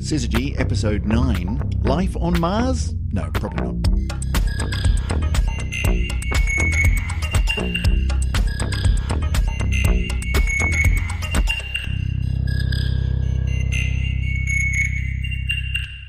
Syzygy, episode 9. Life on Mars? No, probably not.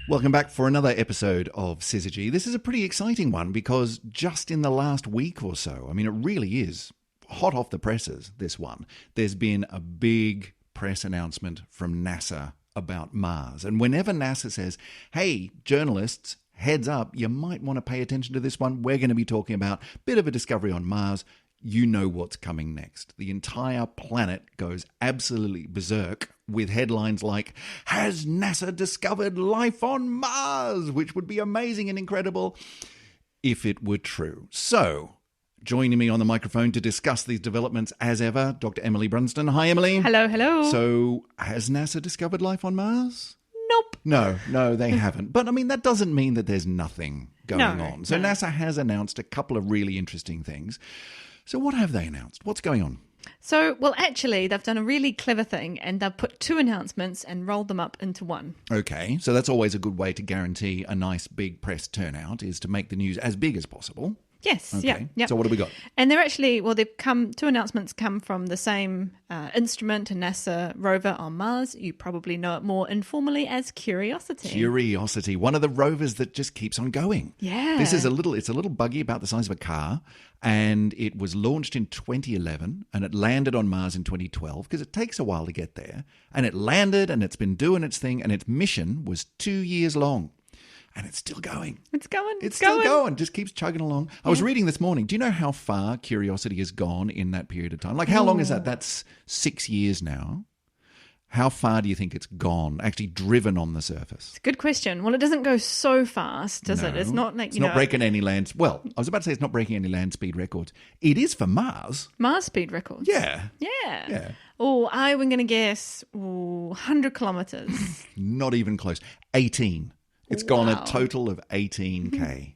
Welcome back for another episode of Syzygy. This is a pretty exciting one because just in the last week or so, I mean, it really is hot off the presses, this one. There's been a big press announcement from NASA about Mars. And whenever NASA says, hey, journalists, heads up, you might want to pay attention to this one. We're going to be talking about a bit of a discovery on Mars. You know what's coming next. The entire planet goes absolutely berserk with headlines like, has NASA discovered life on Mars? Which would be amazing and incredible if it were true. So, joining me on the microphone to discuss these developments as ever, Dr Emily Brunsden. Hi, Emily. Hello, hello. So, has NASA discovered life on Mars? Nope. No, they haven't. But, I mean, that doesn't mean that there's nothing going on. So, NASA has announced a couple of really interesting things. So what have they announced? What's going on? So, well, actually, they've done a really clever thing and they've put two announcements and rolled them up into one. Okay, so that's always a good way to guarantee a nice big press turnout, is to make the news as big as possible. Yes, okay. Yeah. So what have we got? And they're actually, well, two announcements come from the same instrument, a NASA rover on Mars. You probably know it more informally as Curiosity. Curiosity, one of the rovers that just keeps on going. Yeah. It's a little buggy about the size of a car, and it was launched in 2011, and it landed on Mars in 2012, because it takes a while to get there. And it landed, and it's been doing its thing, and its mission was 2 years long. And it's still going. It's going. It's still going. Just keeps chugging along. I was reading this morning. Do you know how far Curiosity has gone in that period of time? Like, how long is that? That's 6 years now. How far do you think it's gone, actually driven on the surface? It's a good question. Well, it doesn't go so fast, does it? It's not like, it's not breaking any land. Well, I was about to say it's not breaking any land speed records. It is for Mars. Mars speed records. Yeah. Yeah. Oh, I'm going to guess 100 kilometers. Not even close. 18. It's gone a total of 18K.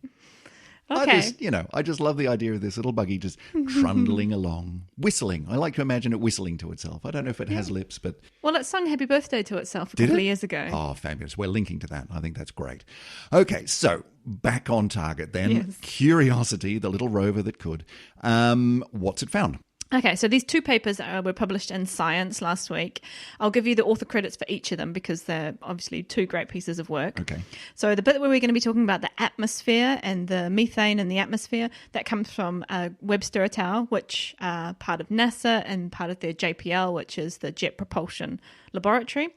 Okay. I just love the idea of this little buggy just trundling along, whistling. I like to imagine it whistling to itself. I don't know if it has lips, but... Well, it sung Happy Birthday to itself a couple of years ago. Oh, fabulous. We're linking to that. I think that's great. Okay, so back on target then. Yes. Curiosity, the little rover that could. What's it found? Okay, so these two papers were published in Science last week. I'll give you the author credits for each of them because they're obviously two great pieces of work. Okay. So the bit where we're going to be talking about the atmosphere and the methane in the atmosphere, that comes from Webster et al., which are part of NASA and part of their JPL, which is the Jet Propulsion Laboratory.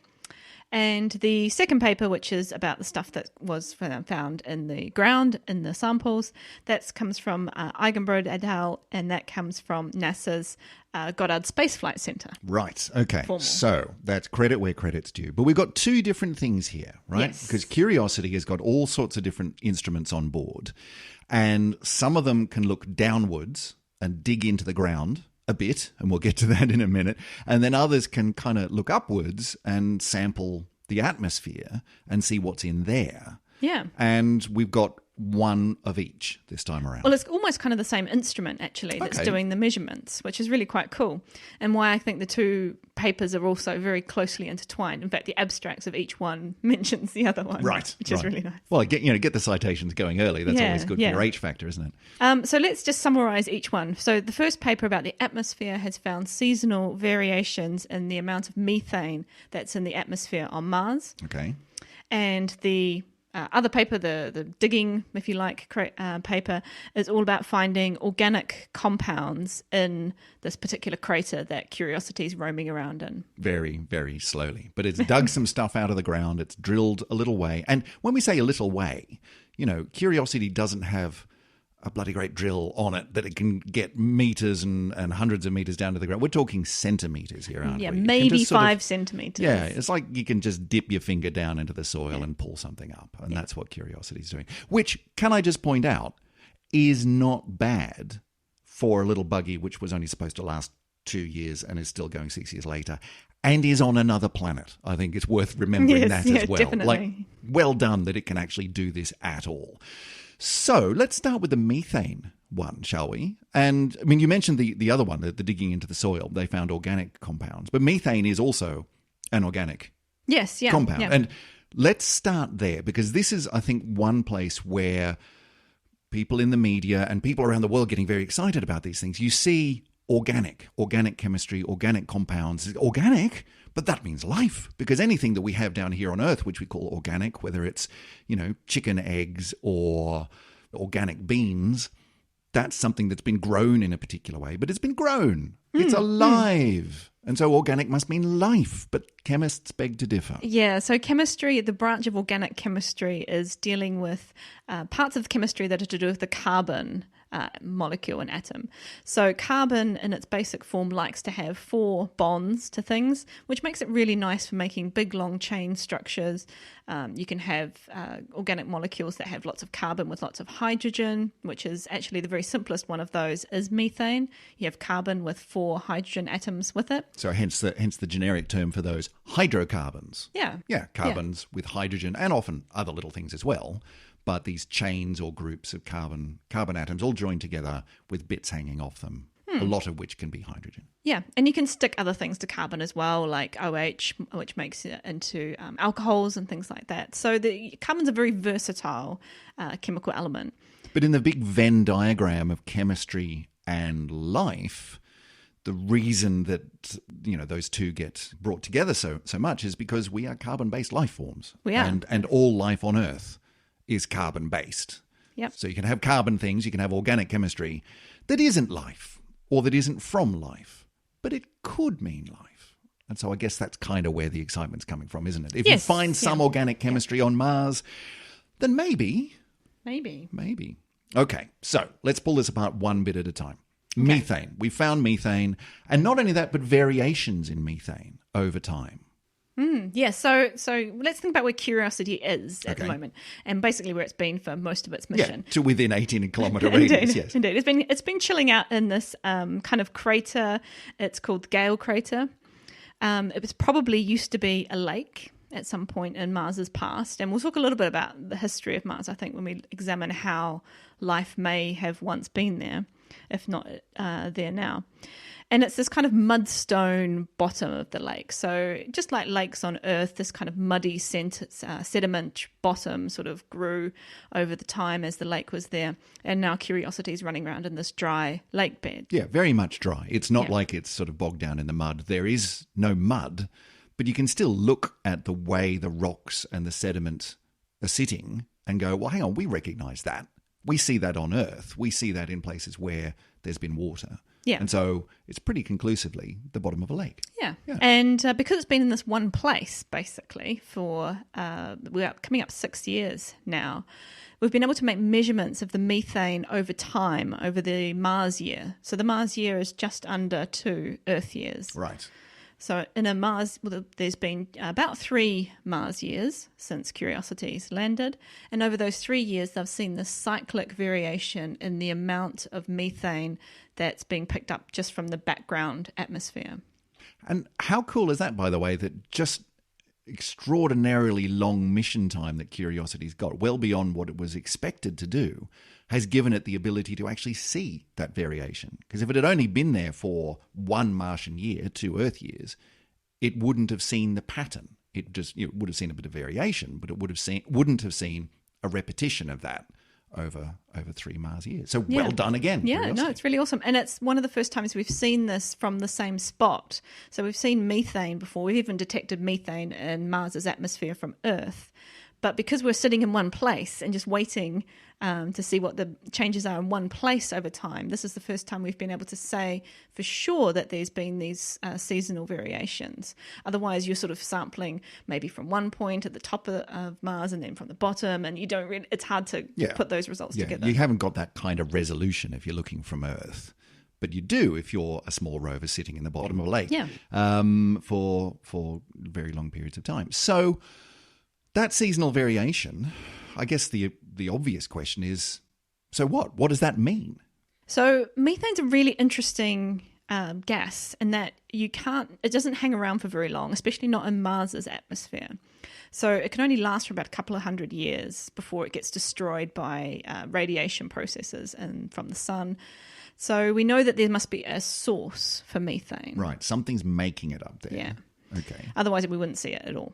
And the second paper, which is about the stuff that was found in the ground, in the samples, that comes from Eigenbrod et al., and that comes from NASA's Goddard Space Flight Center. Right, okay. Formal. So that's credit where credit's due. But we've got two different things here, right? Yes. Because Curiosity has got all sorts of different instruments on board, and some of them can look downwards and dig into the ground a bit, and we'll get to that in a minute. And then others can kind of look upwards and sample the atmosphere and see what's in there. Yeah. And we've got one of each this time around. Well, it's almost kind of the same instrument, actually, that's doing the measurements, which is really quite cool. And why I think the two papers are also very closely intertwined. In fact, the abstracts of each one mentions the other one. Right. Which is really nice. Well, get the citations going early. That's always good for your H factor, isn't it? So let's just summarize each one. So the first paper about the atmosphere has found seasonal variations in the amount of methane that's in the atmosphere on Mars. Okay. And the other paper, the digging, if you like, paper, is all about finding organic compounds in this particular crater that Curiosity is roaming around in. Very, very slowly. But it's dug some stuff out of the ground. It's drilled a little way. And when we say a little way, Curiosity doesn't have a bloody great drill on it that it can get meters and hundreds of meters down to the ground. We're talking centimeters here, aren't we? Yeah, maybe 5 centimeters. Yeah, it's like you can just dip your finger down into the soil and pull something up. And that's what Curiosity's doing. Which, can I just point out, is not bad for a little buggy which was only supposed to last 2 years and is still going 6 years later and is on another planet. I think it's worth remembering that as well. Definitely. Like, well done that it can actually do this at all. So let's start with the methane one, shall we? And I mean, you mentioned the other one, the digging into the soil. They found organic compounds, but methane is also an organic compound. Yeah. And let's start there, because this is, I think, one place where people in the media and people around the world getting very excited about these things. You see organic chemistry, organic compounds, organic, but that means life, because anything that we have down here on Earth, which we call organic, whether it's, chicken eggs or organic beans, that's something that's been grown in a particular way, but it's been grown. It's alive. And so organic must mean life, but chemists beg to differ. Yeah, so chemistry, the branch of organic chemistry is dealing with parts of chemistry that are to do with the carbon molecule and atom. So carbon in its basic form likes to have 4 bonds to things, which makes it really nice for making big long chain structures. You can have organic molecules that have lots of carbon with lots of hydrogen, which is actually the very simplest one of those is methane. You have carbon with 4 hydrogen atoms with it. So hence the generic term for those, hydrocarbons. Yeah. Yeah, carbons with hydrogen and often other little things as well. But these chains or groups of carbon atoms all joined together with bits hanging off them, a lot of which can be hydrogen. Yeah, and you can stick other things to carbon as well, like OH, which makes it into alcohols and things like that. So the carbon's a very versatile chemical element. But in the big Venn diagram of chemistry and life, the reason that those two get brought together so much is because we are carbon-based life forms. We are. And all life on Earth is carbon-based. Yep. So you can have carbon things, you can have organic chemistry that isn't life or that isn't from life, but it could mean life. And so I guess that's kind of where the excitement's coming from, isn't it? If you find some organic chemistry on Mars, then maybe. Okay, so let's pull this apart one bit at a time. Okay. Methane. We found methane, and not only that, but variations in methane over time. Yeah, so let's think about where Curiosity is at the moment, and basically where it's been for most of its mission. Yeah, to within 18-kilometre radius, yes. Indeed. It's been chilling out in this kind of crater. It's called the Gale Crater. It was probably used to be a lake at some point in Mars's past, and we'll talk a little bit about the history of Mars, I think, when we examine how life may have once been there, if not there now. And it's this kind of mudstone bottom of the lake. So just like lakes on Earth, this kind of muddy sediment bottom sort of grew over the time as the lake was there. And now Curiosity is running around in this dry lake bed. Yeah, very much dry. It's not like it's sort of bogged down in the mud. There is no mud, but you can still look at the way the rocks and the sediment are sitting and go, well, hang on, we recognise that. We see that on Earth. We see that in places where there's been water. Yeah. And so it's pretty conclusively the bottom of a lake. Yeah. And because it's been in this one place, basically, for we're coming up 6 years now, we've been able to make measurements of the methane over time, over the Mars year. So the Mars year is just under 2 Earth years. Right. So in a Mars, there's been about 3 Mars years since Curiosity's landed. And over those 3 years, they've seen this cyclic variation in the amount of methane that's being picked up just from the background atmosphere. And how cool is that, by the way, that just extraordinarily long mission time that Curiosity's got, well beyond what it was expected to do, has given it the ability to actually see that variation. Because if it had only been there for 1 Martian year, 2 Earth years, it wouldn't have seen the pattern. It would have seen a bit of variation, but it wouldn't have seen a repetition of that over 3 Mars years. So well done again. Yeah, Curiosity. no, it's really awesome. And it's one of the first times we've seen this from the same spot. So we've seen methane before. We've even detected methane in Mars's atmosphere from Earth. But because we're sitting in one place and just waiting to see what the changes are in one place over time, this is the first time we've been able to say for sure that there's been these seasonal variations. Otherwise, you're sort of sampling maybe from one point at the top of Mars and then from the bottom, and you don't really, it's hard to put those results together. You haven't got that kind of resolution if you're looking from Earth. But you do if you're a small rover sitting in the bottom of a lake for very long periods of time. So that seasonal variation, I guess the obvious question is, so what? What does that mean? So methane's a really interesting gas in that it doesn't hang around for very long, especially not in Mars's atmosphere. So it can only last for about a couple of 100 years before it gets destroyed by radiation processes and from the sun. So we know that there must be a source for methane. Right, something's making it up there. Yeah. Okay. Otherwise we wouldn't see it at all.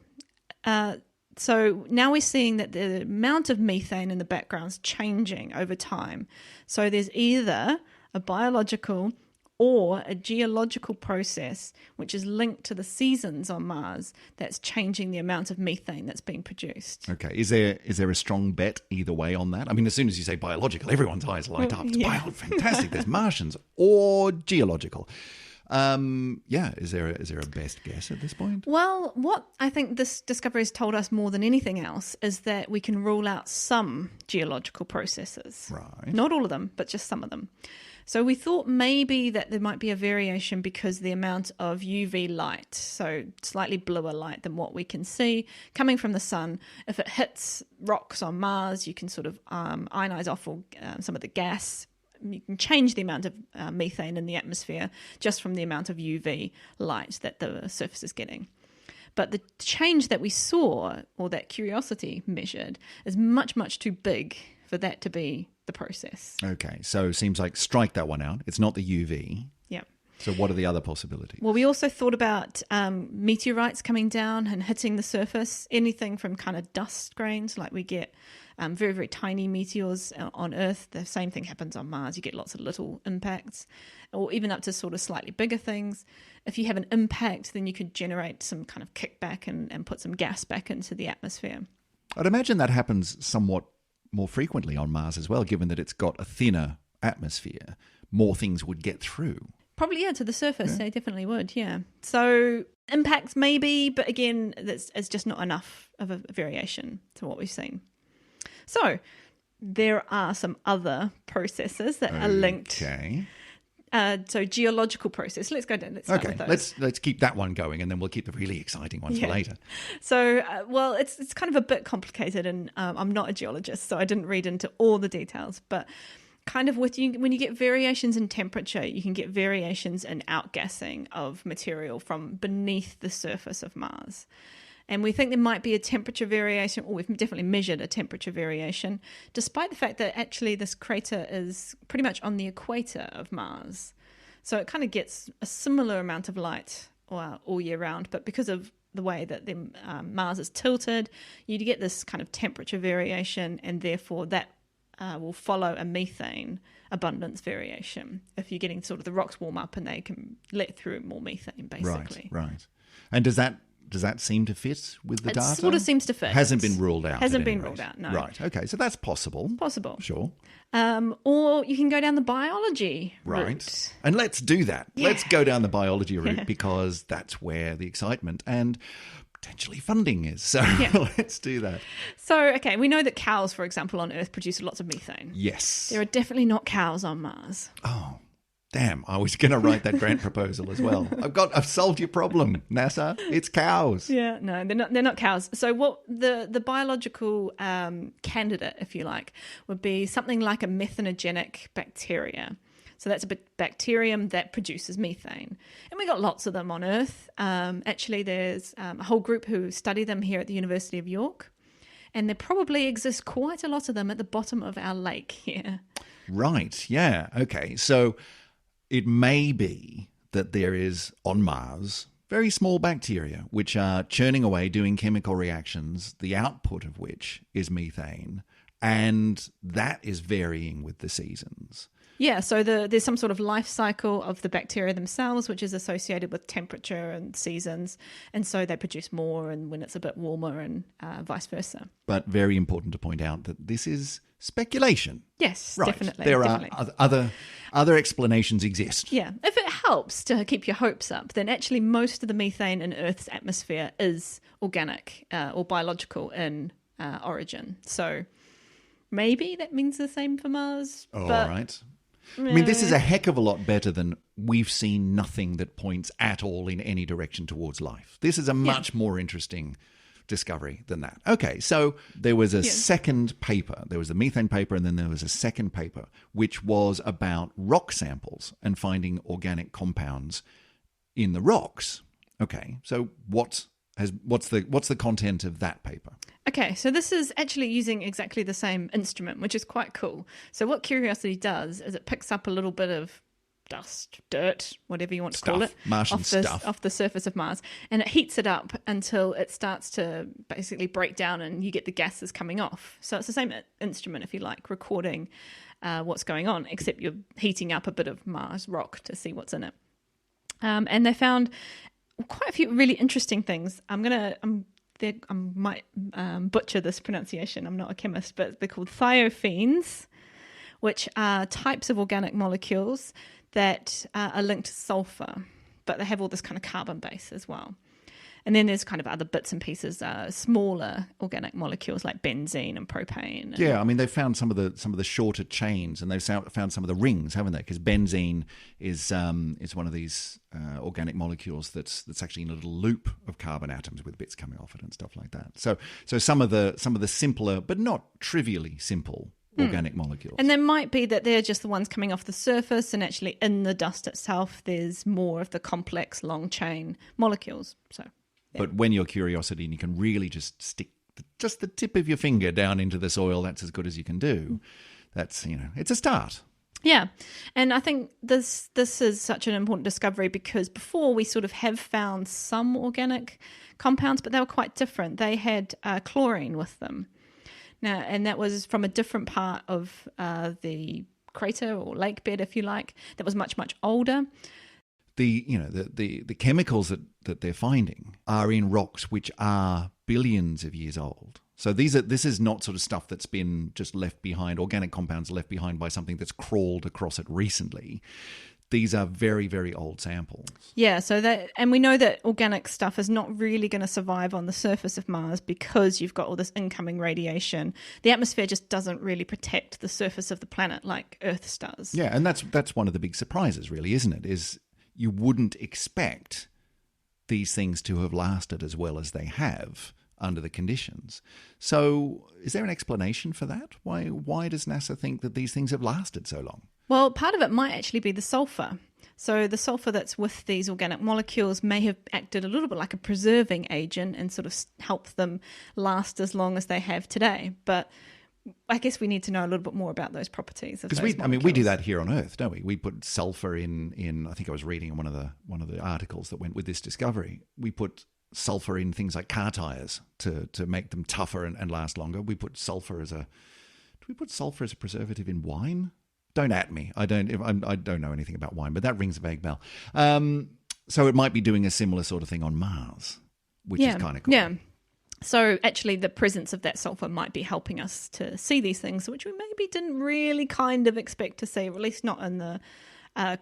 So now we're seeing that the amount of methane in the background is changing over time. So there's either a biological or a geological process which is linked to the seasons on Mars that's changing the amount of methane that's being produced. Okay. Is there a strong bet either way on that? I mean, as soon as you say biological, everyone's eyes light up. It's fantastic. There's Martians. Or geological. Is there a best guess at this point? Well, what I think this discovery has told us more than anything else is that we can rule out some geological processes. Right. Not all of them, but just some of them. So we thought maybe that there might be a variation because the amount of UV light, so slightly bluer light than what we can see, coming from the sun, if it hits rocks on Mars, you can sort of ionize off some of the gas. You can change the amount of methane in the atmosphere just from the amount of UV light that the surface is getting. But the change that we saw, or that Curiosity measured, is much, much too big for that to be the process. Okay, so seems like strike that one out. It's not the UV. Yeah. So what are the other possibilities? Well, we also thought about meteorites coming down and hitting the surface, anything from kind of dust grains, like we get very, very tiny meteors on Earth. The same thing happens on Mars. You get lots of little impacts, or even up to sort of slightly bigger things. If you have an impact, then you could generate some kind of kickback and put some gas back into the atmosphere. I'd imagine that happens somewhat more frequently on Mars as well, given that it's got a thinner atmosphere. More things would get through. Probably, yeah, to the surface, they definitely would, yeah. So impacts maybe, but again, it's just not enough of a variation to what we've seen. So there are some other processes that are linked. Okay. So geological process. Let's go down. Let's start with those. Let's keep that one going, and then we'll keep the really exciting ones for later. So, it's kind of a bit complicated, and I'm not a geologist, so I didn't read into all the details. But kind of when you get variations in temperature, you can get variations in outgassing of material from beneath the surface of Mars. And we think there might be a temperature variation, or we've definitely measured a temperature variation, despite the fact that actually this crater is pretty much on the equator of Mars. So it kind of gets a similar amount of light all year round, but because of the way that Mars is tilted, you get this kind of temperature variation, and therefore that will follow a methane abundance variation. If you're getting sort of the rocks warm up and they can let through more methane, basically. Right. And does that seem to fit with the data? It sort of seems to fit. Hasn't been ruled out. Hasn't been ruled out, no. Right, okay, so that's possible. Possible. Sure. Or you can go down the biology route. And let's do that. Yeah. Let's go down the biology route because that's where the excitement and potentially funding is. So let's do that. So, okay, we know that cows, for example, on Earth produce lots of methane. Yes. There are definitely not cows on Mars. Oh, damn, I was going to write that grant proposal as well. I've solved your problem, NASA. It's cows. Yeah, no, they're not cows. So what the biological candidate, if you like, would be something like a methanogenic bacteria. So that's a bacterium that produces methane. And we got lots of them on Earth. Actually, there's a whole group who study them here at the University of York. And there probably exists quite a lot of them at the bottom of our lake here. Right, yeah, okay. So it may be that there is, on Mars, very small bacteria which are churning away, doing chemical reactions, the output of which is methane, and that is varying with the seasons. Yeah, so there's some sort of life cycle of the bacteria themselves, which is associated with temperature and seasons, and so they produce more and when it's a bit warmer and vice versa. But very important to point out that this is speculation. Yes, right. Definitely. There definitely. are other explanations exist. Yeah, if it helps to keep your hopes up, then actually most of the methane in Earth's atmosphere is organic or biological in origin. So maybe that means the same for Mars. All right. I mean, this is a heck of a lot better than we've seen nothing that points at all in any direction towards life. This is a much more interesting discovery than that. Okay, so there was a second paper. There was the methane paper, and then there was a second paper, which was about rock samples and finding organic compounds in the rocks. Okay, so what's the content of that paper? Okay, so this is actually using exactly the same instrument, which is quite cool. So what Curiosity does is it picks up a little bit of dust, dirt, whatever you want to call Stuff, it, Martian stuff. off the surface of Mars, and it heats it up until it starts to basically break down and you get the gases coming off. So it's the same instrument, if you like, recording what's going on, except you're heating up a bit of Mars rock to see what's in it. And they found quite a few really interesting things. I might butcher this pronunciation. I'm not a chemist, but they're called thiophenes, which are types of organic molecules that are linked to sulfur, but they have all this kind of carbon base as well. And then there's kind of other bits and pieces, smaller organic molecules like benzene and propane. Yeah, I mean, they've found some of the shorter chains, and they've found some of the rings, haven't they? Because benzene is one of these organic molecules that's actually in a little loop of carbon atoms with bits coming off it and stuff like that. So some of the simpler, but not trivially simple, organic molecules. And there might be that they're just the ones coming off the surface, and actually in the dust itself there's more of the complex long chain molecules. So, yeah. But when your curiosity and you can really just stick just the tip of your finger down into the soil, that's as good as you can do. That's, it's a start. Yeah, and I think this is such an important discovery because before we sort of have found some organic compounds, but they were quite different. They had chlorine with them. Now, and that was from a different part of the crater or lake bed, if you like, that was much, much older. The chemicals that they're finding are in rocks which are billions of years old. So this is not sort of stuff that's been just left behind, organic compounds left behind by something that's crawled across it recently. These are very, very old samples. Yeah, and we know that organic stuff is not really going to survive on the surface of Mars because you've got all this incoming radiation. The atmosphere just doesn't really protect the surface of the planet like Earth's does. Yeah, and that's one of the big surprises, really, isn't it? Is you wouldn't expect these things to have lasted as well as they have under the conditions. So is there an explanation for that? Why does NASA think that these things have lasted so long? Well, part of it might actually be the sulfur. So the sulfur that's with these organic molecules may have acted a little bit like a preserving agent and sort of helped them last as long as they have today. But I guess we need to know a little bit more about those properties of those molecules. we do that here on Earth, don't we? We put sulfur in. I think I was reading in one of the articles that went with this discovery. We put sulfur in things like car tires to make them tougher and last longer. We put sulfur as a preservative in wine? Don't at me. I don't know anything about wine, but that rings a vague bell. So it might be doing a similar sort of thing on Mars, which is kind of cool. Yeah. So actually the presence of that sulfur might be helping us to see these things, which we maybe didn't really kind of expect to see, or at least not in the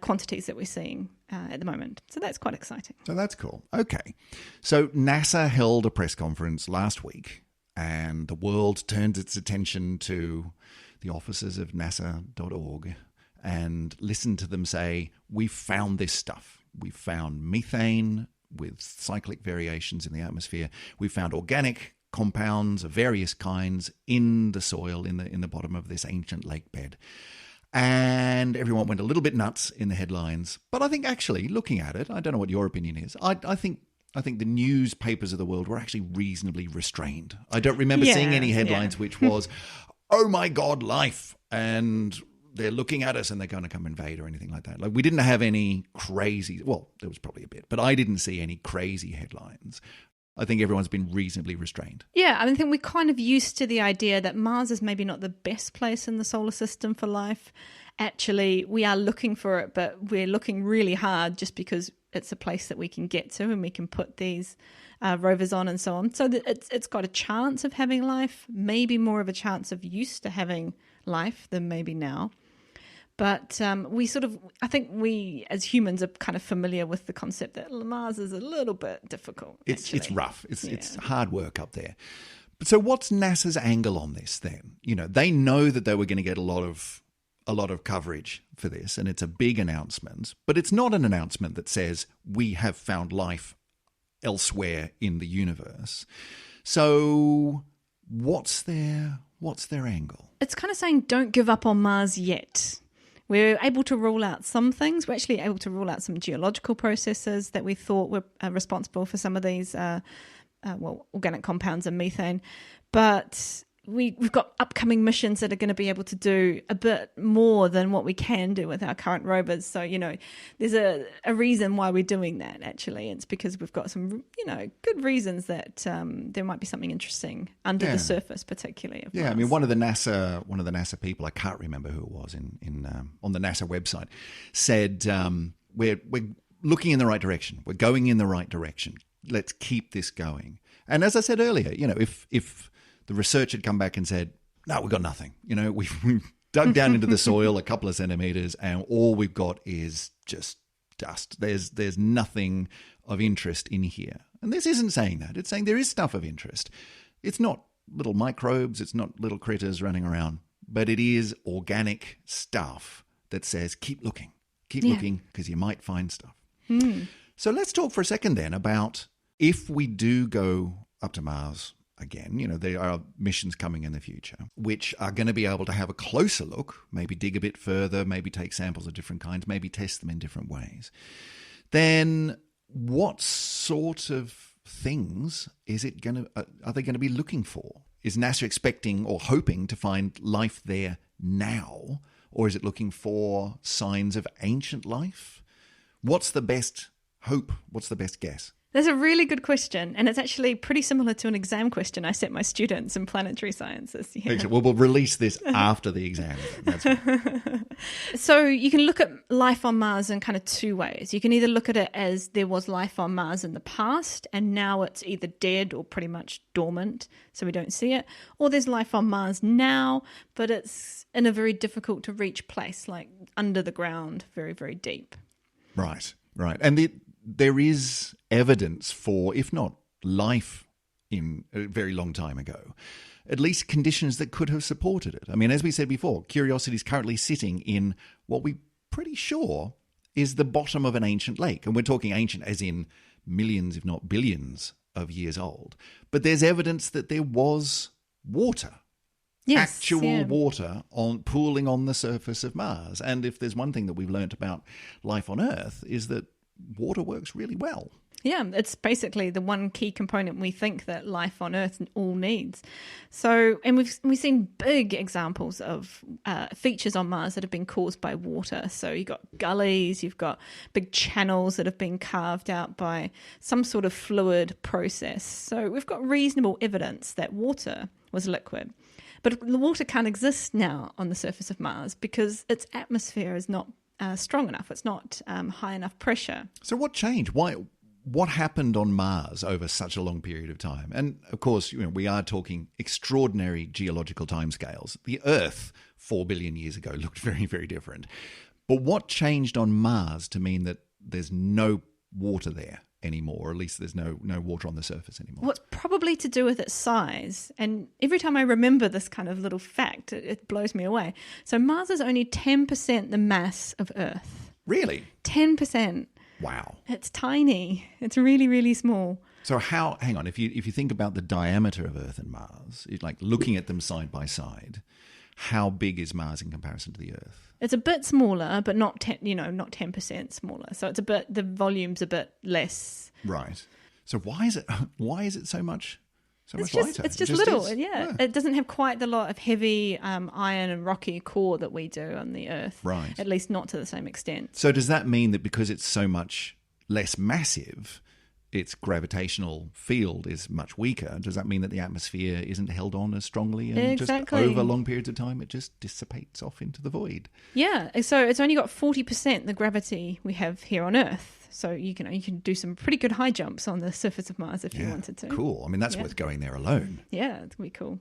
quantities that we're seeing at the moment. So that's quite exciting. So that's cool. Okay. So NASA held a press conference last week, and the world turned its attention to the offices of nasa.org and listened to them say, we found this stuff. We found methane with cyclic variations in the atmosphere. We found organic compounds of various kinds in the soil in the bottom of this ancient lake bed. And everyone went a little bit nuts in the headlines. But I think actually, looking at it, I don't know what your opinion is. I think the newspapers of the world were actually reasonably restrained. I don't remember seeing any headlines which was, oh my God, life, and they're looking at us and they're going to come invade or anything like that. Like, we didn't have any crazy, well, there was probably a bit, but I didn't see any crazy headlines. I think everyone's been reasonably restrained. Yeah, I think we're kind of used to the idea that Mars is maybe not the best place in the solar system for life. Actually, we are looking for it, but we're looking really hard just because it's a place that we can get to and we can put these rovers on and so on. So it's got a chance of having life, maybe more of a chance of used to having life than maybe now. But I think we as humans are kind of familiar with the concept that Mars is a little bit difficult. It's rough. It's hard work up there. But so what's NASA's angle on this then? They know that they were going to get a lot of coverage for this, and it's a big announcement, but it's not an announcement that says we have found life elsewhere in the universe. So what's their angle? It's kind of saying don't give up on Mars yet. We're able to rule out some things. We're actually able to rule out some geological processes that we thought were responsible for some of these organic compounds and methane. But we've got upcoming missions that are going to be able to do a bit more than what we can do with our current rovers. So, there's a reason why we're doing that, actually. It's because we've got some, good reasons that there might be something interesting under the surface, particularly. Of Mars. I mean, one of the NASA people, I can't remember who it was on the NASA website, said we're looking in the right direction. We're going in the right direction. Let's keep this going. And as I said earlier, if the research had come back and said, no, we've got nothing. We've dug down into the soil a couple of centimeters and all we've got is just dust. There's nothing of interest in here. And this isn't saying that. It's saying there is stuff of interest. It's not little microbes. It's not little critters running around. But it is organic stuff that says, keep looking. Keep looking because you might find stuff. So let's talk for a second then about if we do go up to Mars again, there are missions coming in the future which are going to be able to have a closer look, maybe dig a bit further, maybe take samples of different kinds, maybe test them in different ways. Then what sort of things are they going to be looking for? Is NASA expecting or hoping to find life there now, or is it looking for signs of ancient life? What's the best hope? What's the best guess? That's a really good question, and it's actually pretty similar to an exam question I set my students in planetary sciences. Yeah. Excellent. Well, we'll release this after the exam. That's right. So you can look at life on Mars in kind of two ways. You can either look at it as there was life on Mars in the past, and now it's either dead or pretty much dormant, so we don't see it, or there's life on Mars now, but it's in a very difficult to reach place, like under the ground, very, very deep. Right. And there is evidence for, if not life in a very long time ago, at least conditions that could have supported it. I mean, as we said before, Curiosity is currently sitting in what we're pretty sure is the bottom of an ancient lake. And we're talking ancient as in millions, if not billions of years old. But there's evidence that there was water. Yes, actual water pooling on the surface of Mars. And if there's one thing that we've learnt about life on Earth is that water works really well. Yeah, it's basically the one key component we think that life on Earth all needs. So, and we've seen big examples of features on Mars that have been caused by water. So you've got gullies, you've got big channels that have been carved out by some sort of fluid process. So we've got reasonable evidence that water was liquid. But the water can't exist now on the surface of Mars because its atmosphere is not strong enough. It's not high enough pressure. So what changed? What happened on Mars over such a long period of time? And of course, we are talking extraordinary geological timescales. The Earth 4 billion years ago looked very, very different. But what changed on Mars to mean that there's no water there anymore, or at least there's no water on the surface anymore? Well, it's probably to do with its size. And every time I remember this kind of little fact, it blows me away. So Mars is only 10% the mass of Earth. Really? 10%. Wow. It's tiny. It's really, really small. So hang on, if you think about the diameter of Earth and Mars, like looking at them side by side, how big is Mars in comparison to the Earth? It's a bit smaller, but not 10% smaller. So it's the volume's a bit less. Right. So why is it so much lighter? It's just little. Yeah. It doesn't have quite the lot of heavy iron and rocky core that we do on the Earth. Right. At least not to the same extent. So does that mean that because it's so much less massive, its gravitational field is much weaker? Does that mean that the atmosphere isn't held on as strongly and just over long periods of time it just dissipates off into the void? Yeah, so it's only got 40% the gravity we have here on Earth. So you can do some pretty good high jumps on the surface of Mars if you wanted to. Cool. I mean, that's worth going there alone. Yeah, it's going to be cool.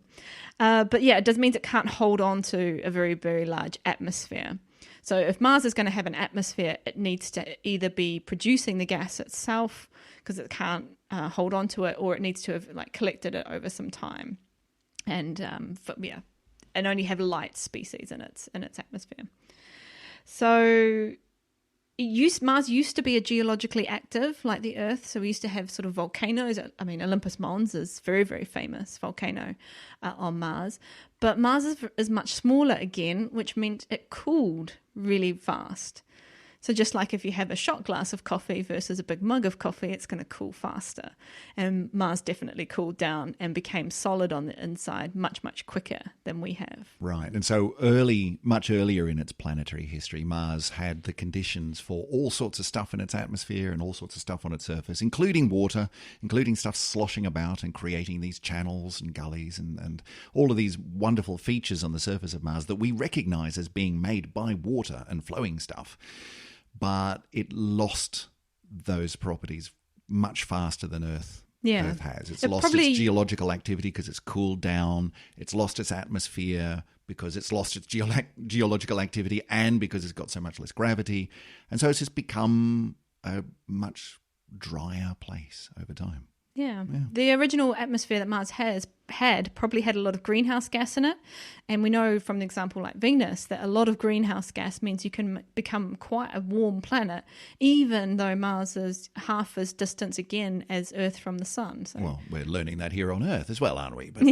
But yeah, it does mean it can't hold on to a very, very large atmosphere. So if Mars is going to have an atmosphere, it needs to either be producing the gas itself because it can't hold on to it, or it needs to have collected it over some time, and only have light species in its atmosphere. So Mars used to be a geologically active like the Earth, so we used to have sort of volcanoes. I mean, Olympus Mons is very, very famous volcano on Mars, but Mars is much smaller again, which meant it cooled really fast. So just like if you have a shot glass of coffee versus a big mug of coffee, it's going to cool faster. And Mars definitely cooled down and became solid on the inside much, much quicker than we have. Right. And so much earlier in its planetary history, Mars had the conditions for all sorts of stuff in its atmosphere and all sorts of stuff on its surface, including water, including stuff sloshing about and creating these channels and gullies and all of these wonderful features on the surface of Mars that we recognize as being made by water and flowing stuff. But it lost those properties much faster than Earth has. It's lost its geological activity because it's cooled down. It's lost its atmosphere because it's lost its geological activity and because it's got so much less gravity. And so it's just become a much drier place over time. Yeah. The original atmosphere that Mars probably had a lot of greenhouse gas in it. And we know from the example like Venus that a lot of greenhouse gas means you can become quite a warm planet, even though Mars is half as distant again as Earth from the sun. So. Well, we're learning that here on Earth as well, aren't we? But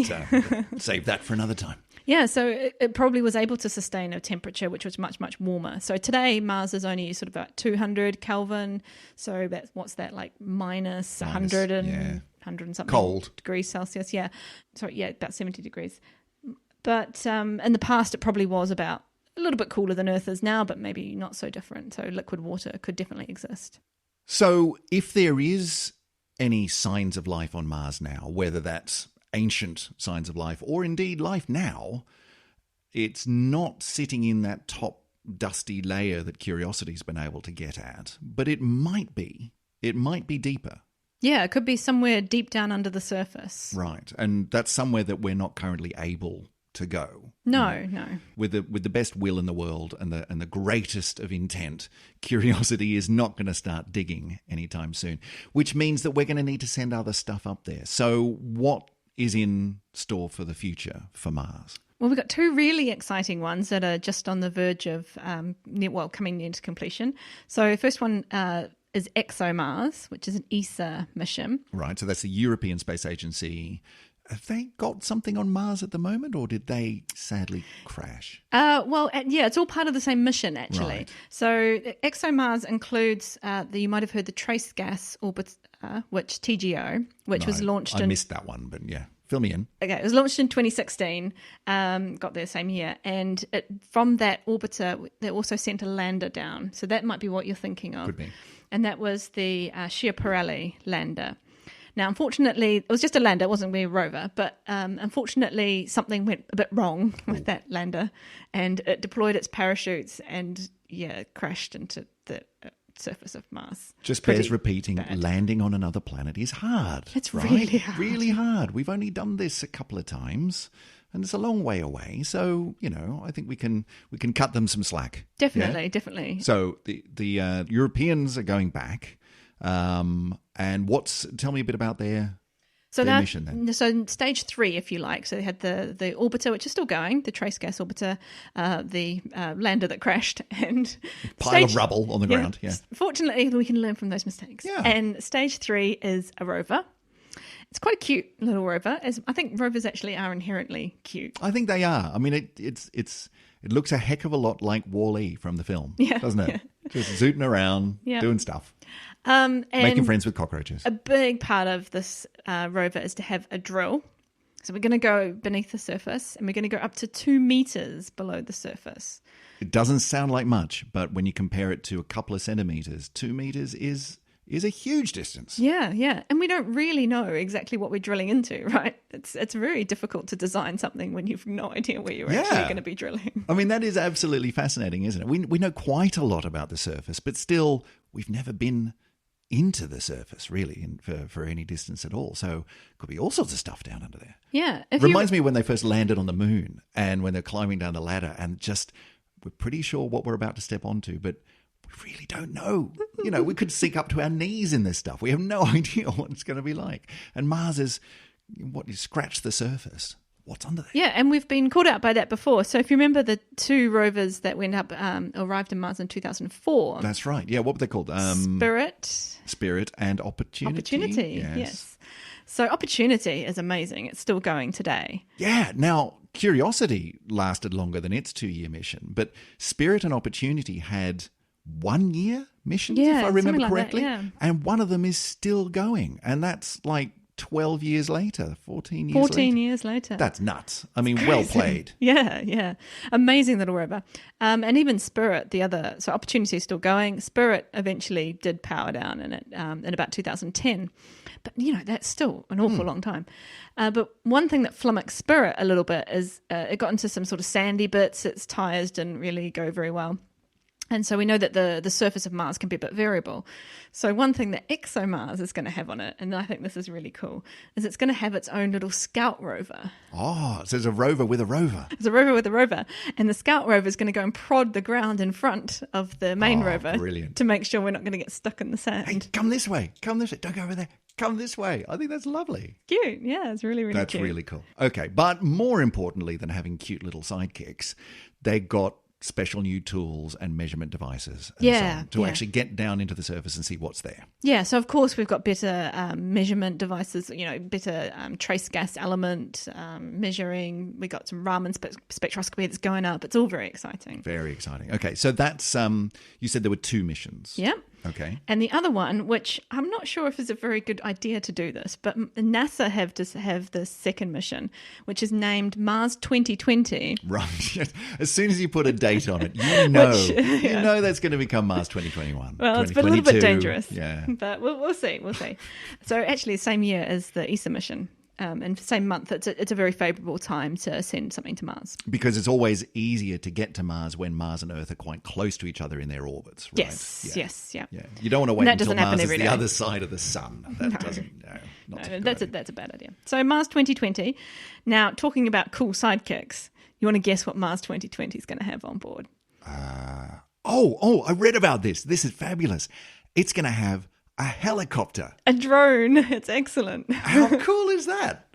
save that for another time. Yeah, so it probably was able to sustain a temperature which was much, much warmer. So today Mars is only sort of about 200 Kelvin. So what's that, like minus 100 and 100 and something cold degrees Celsius. Yeah, sorry, about 70 degrees. But in the past it probably was about a little bit cooler than Earth is now, but maybe not so different. So liquid water could definitely exist. So if there is any signs of life on Mars now, whether that's ancient signs of life or indeed life now, it's not sitting in that top dusty layer that Curiosity's been able to get at, but it might be deeper. Yeah, it could be somewhere deep down under the surface. Right, and that's somewhere that we're not currently able to go. No. With the best will in the world and the greatest of intent, Curiosity is not going to start digging anytime soon, which means that we're going to need to send other stuff up there. So what is in store for the future for Mars? Well, we've got two really exciting ones that are just on the verge of coming into completion. So first one is ExoMars, which is an ESA mission. Right, so that's the European Space Agency. Have they got something on Mars at the moment, or did they sadly crash? It's all part of the same mission, actually. Right. So ExoMars includes, you might have heard the Trace Gas Orbiter, which TGO, which was launched I missed that one, but yeah, fill me in. Okay, it was launched in 2016, got there same year, and from that orbiter, they also sent a lander down. So that might be what you're thinking of. Could be. And that was the Schiaparelli lander. Now, unfortunately, it was just a lander, it wasn't really a rover, but unfortunately something went a bit wrong with that lander, and it deployed its parachutes and, crashed into the surface of Mars. Just bears repeating, landing on another planet is hard. It's right? really hard. Really hard. We've only done this a couple of times, and it's a long way away. So, I think we can cut them some slack. Definitely. So the Europeans are going back. And tell me a bit about their mission then. So stage 3, if you like. So they had the orbiter, which is still going, the Trace Gas Orbiter, the lander that crashed, and pile of rubble on the ground. Yeah. Fortunately, we can learn from those mistakes. Yeah. And stage 3 is a rover. It's quite a cute little rover. I think rovers actually are inherently cute. I think they are. I mean, it looks a heck of a lot like Wall-E from the film, doesn't it? Yeah. Just zooting around, doing stuff. And making friends with cockroaches. A big part of this rover is to have a drill. So we're going to go beneath the surface, and we're going to go up to 2 meters below the surface. It doesn't sound like much, but when you compare it to a couple of centimeters, 2 meters is a huge distance. Yeah. And we don't really know exactly what we're drilling into, right? It's very difficult to design something when you've no idea where you're actually going to be drilling. I mean, that is absolutely fascinating, isn't it? We know quite a lot about the surface, but still, we've never been into the surface, really, for any distance at all. So could be all sorts of stuff down under there. Yeah. Reminds me when they first landed on the moon and when they're climbing down the ladder and just we're pretty sure what we're about to step onto, but we really don't know. We could sink up to our knees in this stuff. We have no idea what it's going to be like. And Mars is, what you scratch the surface. What's under there? Yeah, and we've been caught out by that before. So if you remember the 2 rovers that went up, arrived in Mars in 2004. That's right. Yeah, what were they called? Spirit and Opportunity. Opportunity, yes. So Opportunity is amazing. It's still going today. Yeah. Now, Curiosity lasted longer than its 2-year mission, but Spirit and Opportunity had 1-year missions, Yeah, if I remember something like that, correctly. yeah. And one of them is still going. And that's like 12 years later, 14 years 14 later. years later. That's nuts. I mean, well played. Yeah. Amazing little rover. And even Spirit, so Opportunity is still going. Spirit eventually did power down in about 2010. But, that's still an awful long time. But one thing that flummoxed Spirit a little bit is it got into some sort of sandy bits. Its tyres didn't really go very well. And so we know that the surface of Mars can be a bit variable. So one thing that ExoMars is going to have on it, and I think this is really cool, is it's going to have its own little Scout rover. Oh, so it's a rover with a rover. It's a rover with a rover. And the Scout rover is going to go and prod the ground in front of the main rover. Brilliant. To make sure we're not going to get stuck in the sand. Hey, come this way. Come this way. Don't go over there. Come this way. I think that's lovely. Cute. Yeah, it's really, really That's cute. really cool. Okay, but more importantly than having cute little sidekicks, they got special new tools and measurement devices and so on to actually get down into the surface and see what's there. Yeah, so of course we've got better measurement devices, better trace gas element measuring. We got some Raman spectroscopy that's going up. It's all very exciting. Very exciting. Okay, so that's, you said there were 2 missions. Yeah. Okay. And the other one, which I'm not sure if it's a very good idea to do this, but NASA have the second mission, which is named Mars 2020. Right. As soon as you put a date on it, you know that's going to become Mars 2021. Well, it's been a little bit dangerous. Yeah. But we'll see. So actually, same year as the ESA mission. And same month, it's a very favourable time to send something to Mars. Because it's always easier to get to Mars when Mars and Earth are quite close to each other in their orbits, right? Yes. Yeah. You don't want to wait that until doesn't happen Mars is every the day. other side of the sun. That doesn't. That's a bad idea. So Mars 2020. Now, talking about cool sidekicks, you want to guess what Mars 2020 is going to have on board? I read about this. This is fabulous. It's going to have a helicopter. A drone. It's excellent. How cool is that?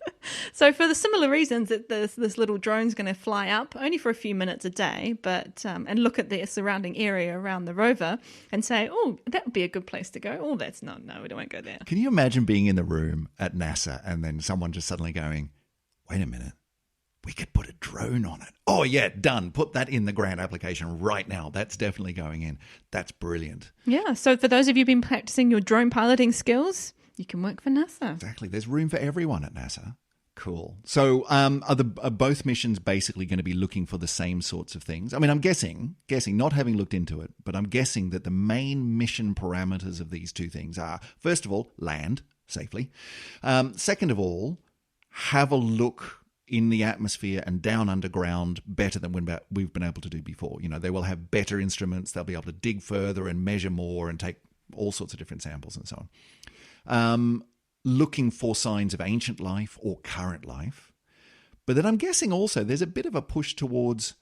So for the similar reasons that this little drone's going to fly up only for a few minutes a day, but and look at the surrounding area around the rover and say, oh, that would be a good place to go. Oh, no, we won't go there. Can you imagine being in the room at NASA and then someone just suddenly going, wait a minute, we could put a drone on it. Oh, yeah, done. Put that in the grant application right now. That's definitely going in. That's brilliant. Yeah, so for those of you who've been practicing your drone piloting skills, you can work for NASA. Exactly. There's room for everyone at NASA. Cool. So are both missions basically going to be looking for the same sorts of things? I mean, I'm guessing, not having looked into it, but I'm guessing that the main mission parameters of these 2 things are, first of all, land safely. Second of all, have a look in the atmosphere and down underground better than we've been able to do before. They will have better instruments. They'll be able to dig further and measure more and take all sorts of different samples and so on. Looking for signs of ancient life or current life. But then I'm guessing also there's a bit of a push towards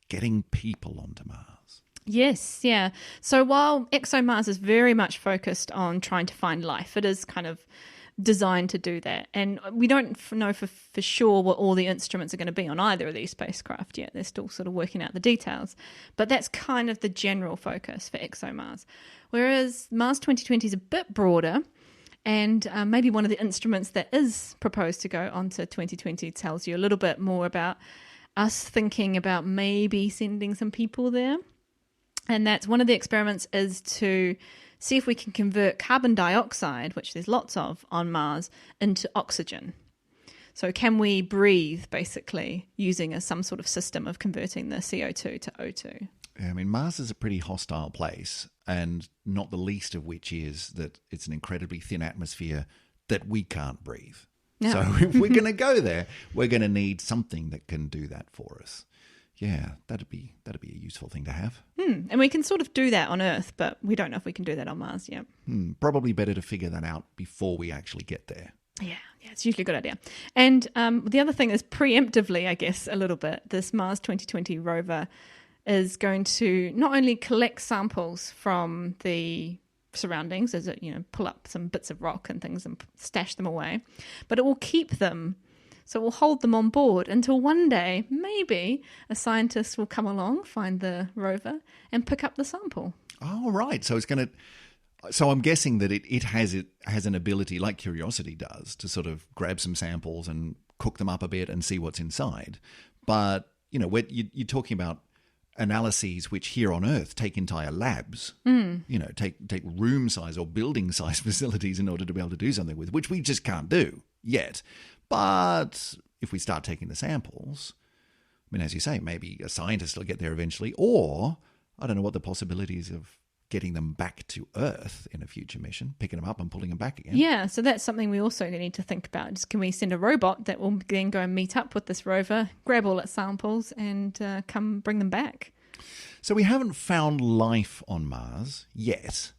getting people onto Mars. Yes, yeah. So while ExoMars is very much focused on trying to find life, it is kind of designed to do that. And we don't know for sure what all the instruments are going to be on either of these spacecraft yet. They're still sort of working out the details. But that's kind of the general focus for ExoMars. Whereas Mars 2020 is a bit broader. And maybe one of the instruments that is proposed to go onto 2020 tells you a little bit more about us thinking about maybe sending some people there. And that's one of the experiments is to see if we can convert carbon dioxide, which there's lots of on Mars, into oxygen. So can we breathe, basically, using some sort of system of converting the CO2 to O2? Yeah, I mean, Mars is a pretty hostile place, and not the least of which is that it's an incredibly thin atmosphere that we can't breathe. No. So if we're going to go there, we're going to need something that can do that for us. Yeah, that'd be a useful thing to have. And we can sort of do that on Earth, but we don't know if we can do that on Mars yet. Probably better to figure that out before we actually get there. Yeah, it's usually a good idea. And the other thing is preemptively, I guess, a little bit, this Mars 2020 rover is going to not only collect samples from the surroundings, as it, pull up some bits of rock and things and stash them away, but it will keep them. So it will hold them on board until one day, maybe, a scientist will come along, find the rover, and pick up the sample. Oh, right. So it's going to. So I'm guessing that it has an ability, like Curiosity does, to sort of grab some samples and cook them up a bit and see what's inside. But you're talking about analyses which here on Earth take entire labs, take room size or building size facilities in order to be able to do something with, which we just can't do yet. But if we start taking the samples, I mean, as you say, maybe a scientist will get there eventually, or I don't know what the possibilities of getting them back to Earth in a future mission, picking them up and pulling them back again. Yeah, so that's something we also need to think about. Just, can we send a robot that will then go and meet up with this rover, grab all its samples and come bring them back? So we haven't found life on Mars yet,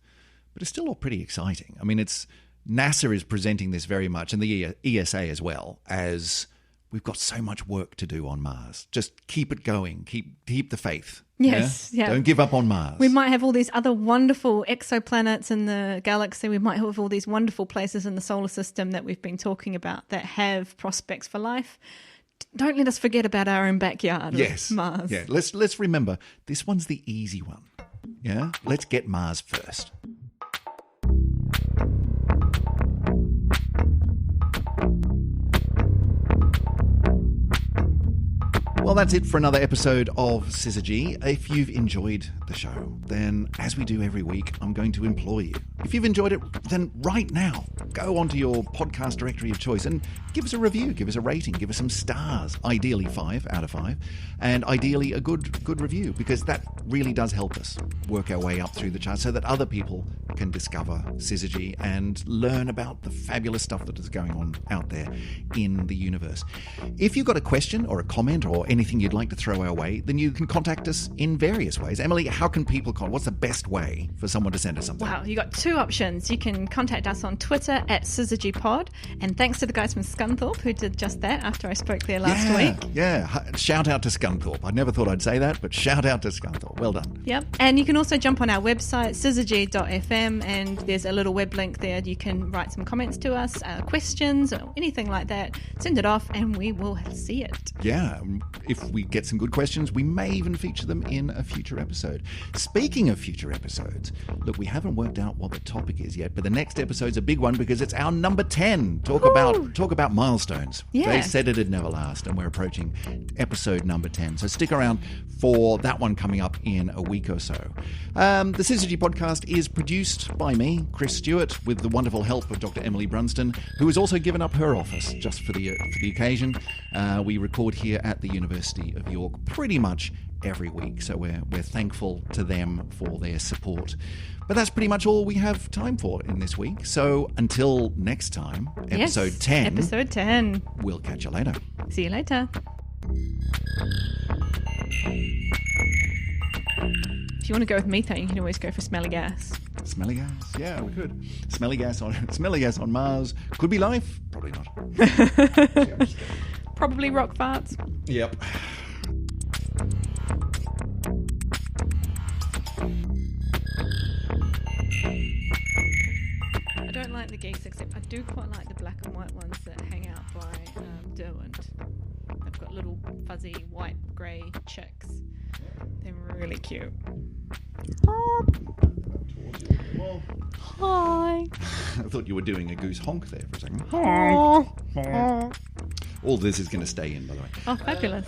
but it's still all pretty exciting. I mean, NASA is presenting this very much, and the ESA as well, as we've got so much work to do on Mars. Just keep it going. Keep the faith. Yes. Yeah? Don't give up on Mars. We might have all these other wonderful exoplanets in the galaxy. We might have all these wonderful places in the solar system that we've been talking about that have prospects for life. Don't let us forget about our own backyard. Yes. Mars. Yeah. Let's remember, this one's the easy one. Yeah. Let's get Mars first. Well, that's it for another episode of Syzygy. If you've enjoyed the show, then as we do every week, I'm going to implore you. If you've enjoyed it, then right now, go onto your podcast directory of choice and give us a review, give us a rating, give us some stars, ideally 5 out of 5, and ideally a good review, because that really does help us work our way up through the charts so that other people can discover Syzygy and learn about the fabulous stuff that is going on out there in the universe. If you've got a question or a comment or anything you'd like to throw our way, then you can contact us in various ways. Emily, how can people what's the best way for someone to send us something? Wow, you got 2 options. You can contact us on Twitter at SyzygyPod, and thanks to the guys from Scunthorpe who did just that after I spoke there last week. Yeah, shout out to Scunthorpe. I never thought I'd say that, but shout out to Scunthorpe. Well done. Yep, and you can also jump on our website, syzygy.fm, and there's a little web link there. You can write some comments to us, questions, or anything like that. Send it off and we will see it. Yeah, if we get some good questions, we may even feature them in a future episode. Speaking of future episodes, look, we haven't worked out what the topic is yet, but the next episode's a big one because it's our number 10. Talk about milestones. Yeah. They said it'd never last, and we're approaching episode number 10. So stick around for that one coming up in a week or so. The Syzygy podcast is produced by me, Chris Stewart, with the wonderful help of Dr Emily Brunsden, who has also given up her office just for the occasion. We record here at the University of York pretty much every week, so we're thankful to them for their support. But that's pretty much all we have time for in this week. So until next time, episode 10. Episode 10. We'll catch you later. See you later. If you want to go with methane, you can always go for smelly gas. Smelly gas? Yeah, we could. Smelly gas on Mars. Could be life. Probably not. Probably rock farts. Yep. I don't like the geese, except I do quite like the black and white ones that hang out by Derwent. They've got little fuzzy white grey chicks. They're really cute. Hi. I thought you were doing a goose honk there for a second. Hi. All this is going to stay in, by the way. Oh, fabulous.